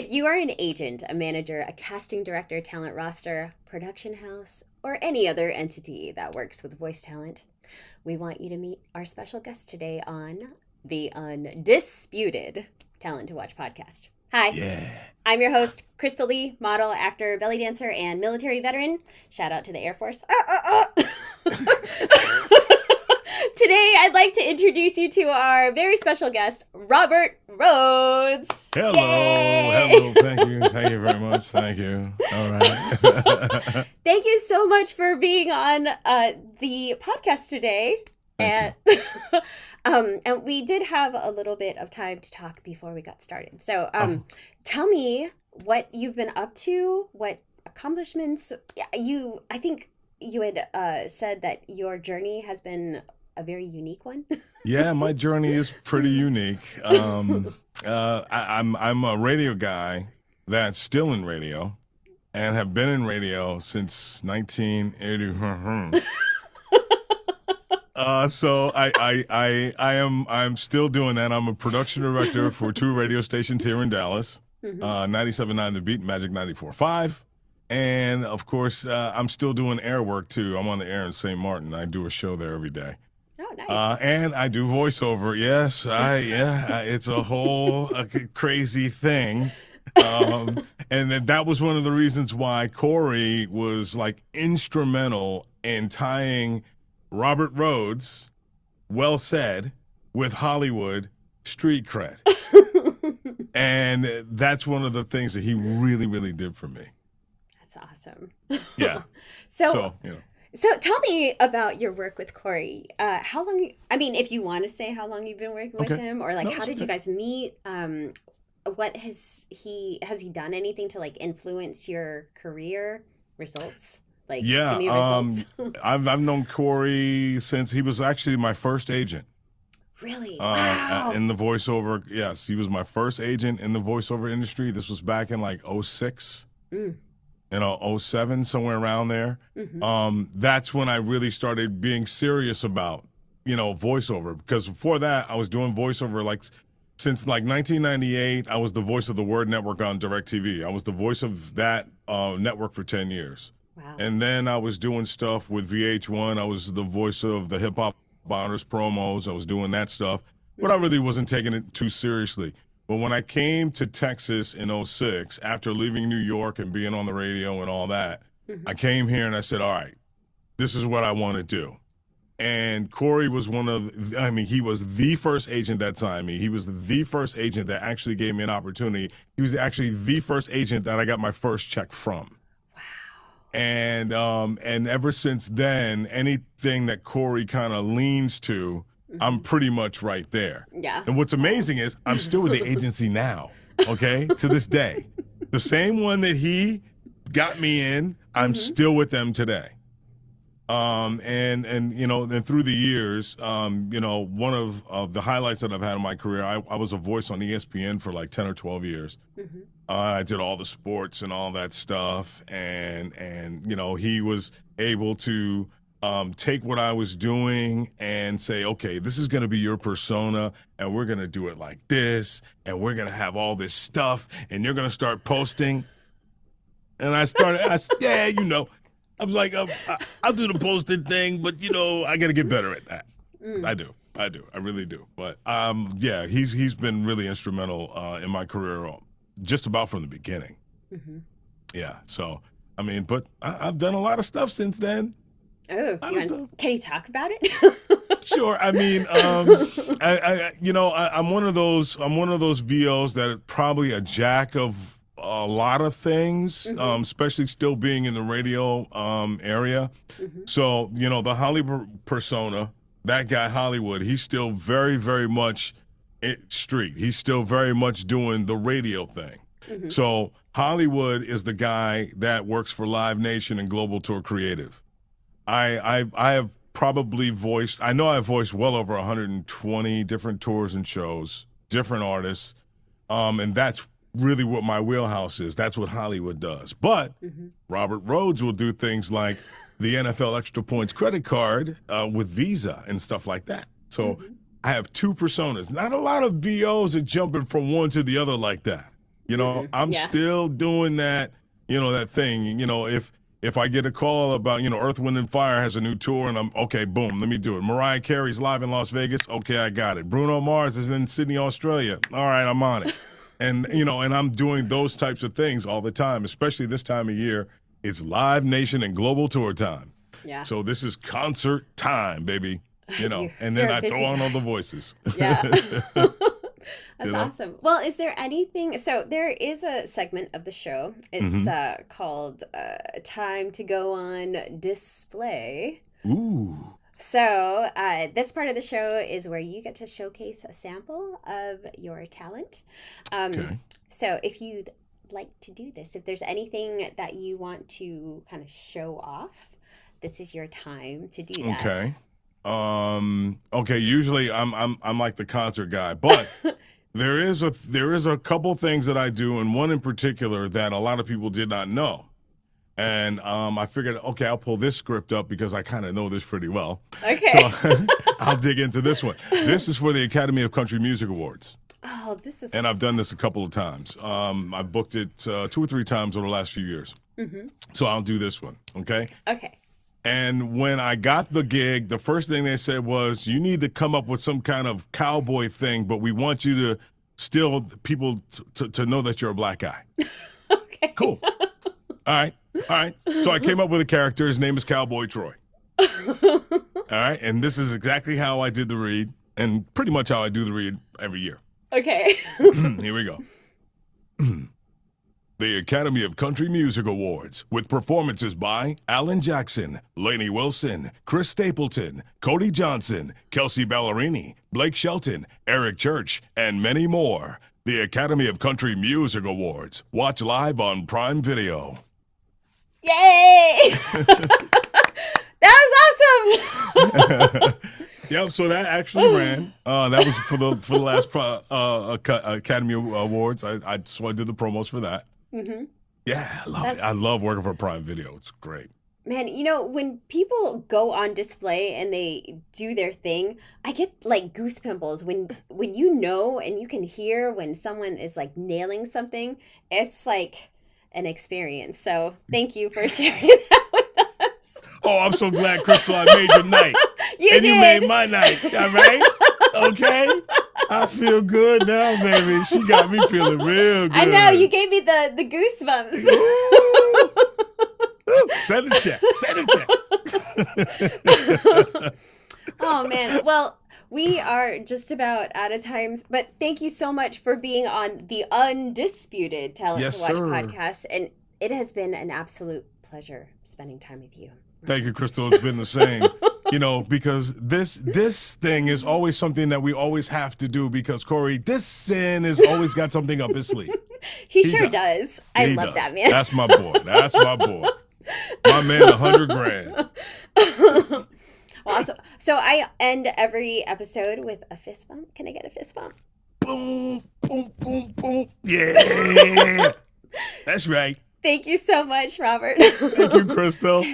If you are an agent, a manager, a casting director, talent roster, production house, or any other entity that works with voice talent, we want you to meet our special guest today on the Undisputed Talent to Watch podcast. Hi, Yeah. I'm your host, Crystal Lee, model, actor, belly dancer, and military veteran. Shout out to the Air Force. Today, I'd like to introduce you to our very special guest, Robert Rhodes. Hello. Yay! Hello. Thank you. Thank you very much. Thank you. All right. Thank you so much for being on the podcast today. Thank And we did have a little bit of time to talk before we got started. So tell me what you've been up to, what accomplishments I think you had said that your journey has been a very unique one. Yeah, my journey is pretty unique. I'm a radio guy that's still in radio and have been in radio since 1980. So I'm still doing that. I'm a production director for 2 radio stations here in Dallas, 97.9 The Beat, Magic 94.5. And of course, I'm still doing air work too. I'm on the air in St. Martin. I do a show there every day. Oh, nice. And I do voiceover. Yes, it's a whole crazy thing. And that was one of the reasons why Corey was like instrumental in tying Robert Rhodes, well said, with Hollywood street cred. And that's one of the things that he really, really did for me. That's awesome. Yeah. So, you know. So tell me about your work with Corey. How long, I mean, if you want to say how long you've been working with him, or like, No, how did you guys meet? What has he done anything to like influence your career results? Like, Yeah, any results? I've known Corey since he was actually my first agent. Really? Wow. In the voiceover. Yes, he was my first agent in the voiceover industry. This was back in like 06. Mm. 07, somewhere around there. Mm-hmm. That's when I really started being serious about, voiceover. Because before that, I was doing voiceover like since like 1998. I was the voice of the Word Network on DirecTV. I was the voice of that network for 10 years. Wow. And then I was doing stuff with VH1. I was the voice of the Hip Hop Honors promos. I was doing that stuff. But I really wasn't taking it too seriously. But when I came to Texas in 06, after leaving New York and being on the radio and all that, I came here and I said, all right, this is what I want to do. And Corey was he was the first agent that signed me. He was the first agent that actually gave me an opportunity. He was actually the first agent that I got my first check from. Wow. And ever since then, anything that Corey kind of leans to, I'm pretty much right there. Yeah. And what's amazing is I'm still with the agency now, okay, to this day. The same one that he got me in, I'm still with them today. And through the years, one of the highlights that I've had in my career, I was a voice on ESPN for like 10 or 12 years. I did all the sports and all that stuff. And he was able to take what I was doing and say, okay, this is going to be your persona, and we're going to do it like this, and we're going to have all this stuff, and you're going to start posting. And I said, yeah, I was like, I'll do the posted thing, but, I got to get better at that. I do. I really do. But, he's been really instrumental in my career just about from the beginning. Yeah, so, but I've done a lot of stuff since then. Oh, can you talk about it? Sure. I'm one of those VOs that are probably a jack of a lot of things, especially still being in the radio area. So, the Hollywood persona, that guy Hollywood, he's still very, very much street. He's still very much doing the radio thing. So Hollywood is the guy that works for Live Nation and Global Tour Creative. I have probably voiced, I know I've voiced well over 120 different tours and shows, different artists, and that's really what my wheelhouse is. That's what Hollywood does. But Robert Rhodes will do things like the NFL Extra Points credit card with Visa and stuff like that. So I have 2 personas. Not a lot of VOs are jumping from one to the other like that. You know, I'm Yeah. still doing that, that thing. If I get a call about, Earth, Wind, and Fire has a new tour, and I'm, okay, boom, let me do it. Mariah Carey's live in Las Vegas. Okay, I got it. Bruno Mars is in Sydney, Australia. All right, I'm on it. And, and I'm doing those types of things all the time, especially this time of year. It's Live Nation and Global Tour time. Yeah. So this is concert time, baby. And then I throw on all the voices. Yeah. That's awesome. Well, is there anything? So there is a segment of the show. It's called Time to Go on Display. Ooh. So this part of the show is where you get to showcase a sample of your talent. Okay. So if you'd like to do this, if there's anything that you want to kind of show off, this is your time to do that. Okay. Okay, usually I'm like the concert guy, but there is a couple things that I do, and one in particular that a lot of people did not know. And I figured, okay, I'll pull this script up because I kind of know this pretty well. Okay. So I'll dig into this one. This is for the Academy of Country Music Awards. Oh, this is... And I've done this a couple of times. I've booked it 2 or 3 times over the last few years. So I'll do this one, okay? Okay. And when I got the gig, the first thing they said was, you need to come up with some kind of cowboy thing, but we want you to still people to know that you're a black guy. Okay. Cool. All right. So I came up with a character. His name is Cowboy Troy. All right. And this is exactly how I did the read, and pretty much how I do the read every year. Okay. Here we go. The Academy of Country Music Awards, with performances by Alan Jackson, Lainey Wilson, Chris Stapleton, Cody Johnson, Kelsey Ballerini, Blake Shelton, Eric Church, and many more. The Academy of Country Music Awards. Watch live on Prime Video. Yay! That was awesome! Yep, so that actually ran. That was for the last Academy Awards. So I did the promos for that. Yeah, I love it. I love working for Prime Video. It's great. Man, when people go on display and they do their thing, I get like goose pimples when and you can hear when someone is like nailing something. It's like an experience. So thank you for sharing that with us. Oh, I'm so glad, Crystal, I made your night. You made my night. All right? Okay? I feel good now, baby. She got me feeling real good. I know. You gave me the goosebumps. Ooh, send a check. Oh, man. Well, we are just about out of time, but thank you so much for being on the Undisputed Talent to Watch podcast. And it has been an absolute pleasure spending time with you. Thank you, Crystal. It's been the same. Because this thing is always something that we always have to do, because Corey, this sin has always got something up his sleeve. He sure does. I love that, man. That's my boy. My man, 100 grand. Awesome. So I end every episode with a fist bump. Can I get a fist bump? Boom, boom, boom, boom. Yeah. That's right. Thank you so much, Robert. Thank you, Crystal.